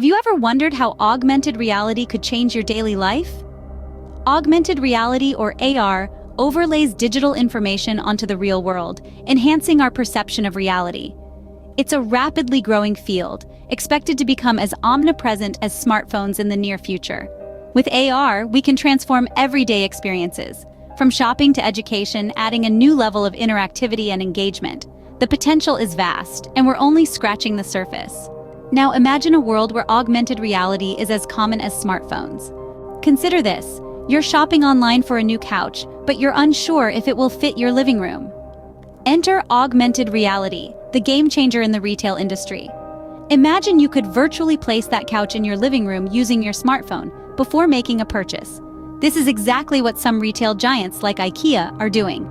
Have you ever wondered how augmented reality could change your daily life? Augmented reality, or AR, overlays digital information onto the real world, enhancing our perception of reality. It's a rapidly growing field, expected to become as omnipresent as smartphones in the near future. With AR, we can transform everyday experiences, from shopping to education, adding a new level of interactivity and engagement. The potential is vast, and we're only scratching the surface. Now imagine a world where augmented reality is as common as smartphones. Consider this: you're shopping online for a new couch, but you're unsure if it will fit your living room. Enter augmented reality, the game changer in the retail industry. Imagine you could virtually place that couch in your living room using your smartphone before making a purchase. This is exactly what some retail giants like IKEA are doing.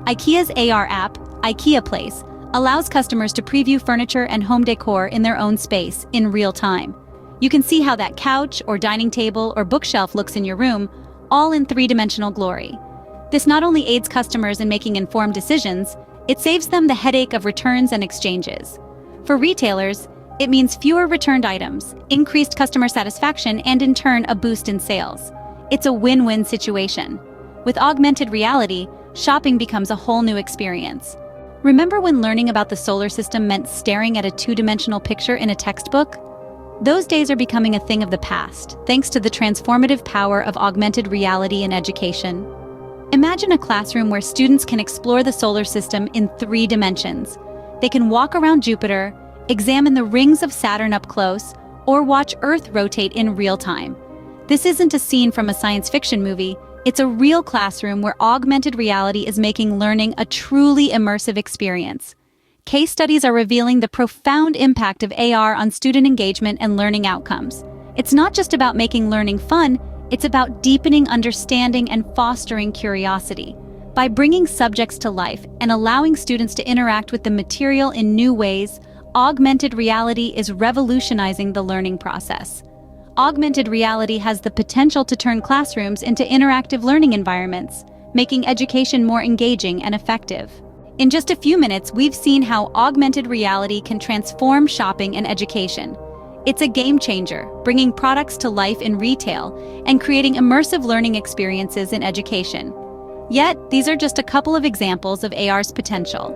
IKEA's AR app, IKEA Place, allows customers to preview furniture and home decor in their own space in real time. You can see how that couch or dining table or bookshelf looks in your room, all in three-dimensional glory. This not only aids customers in making informed decisions, it saves them the headache of returns and exchanges. For retailers, it means fewer returned items, increased customer satisfaction, and in turn, a boost in sales. It's a win-win situation. With augmented reality, shopping becomes a whole new experience. Remember when learning about the solar system meant staring at a two-dimensional picture in a textbook? Those days are becoming a thing of the past, thanks to the transformative power of augmented reality in education. Imagine a classroom where students can explore the solar system in 3 dimensions. They can walk around Jupiter, examine the rings of Saturn up close, or watch Earth rotate in real time. This isn't a scene from a science fiction movie. It's a real classroom where augmented reality is making learning a truly immersive experience. Case studies are revealing the profound impact of AR on student engagement and learning outcomes. It's not just about making learning fun, it's about deepening understanding and fostering curiosity. By bringing subjects to life and allowing students to interact with the material in new ways, augmented reality is revolutionizing the learning process. Augmented reality has the potential to turn classrooms into interactive learning environments, making education more engaging and effective. In just a few minutes, we've seen how augmented reality can transform shopping and education. It's a game changer, bringing products to life in retail and creating immersive learning experiences in education. Yet, these are just a couple of examples of AR's potential.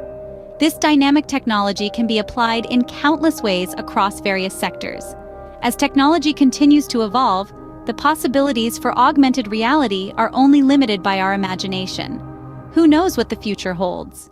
This dynamic technology can be applied in countless ways across various sectors. As technology continues to evolve, the possibilities for augmented reality are only limited by our imagination. Who knows what the future holds?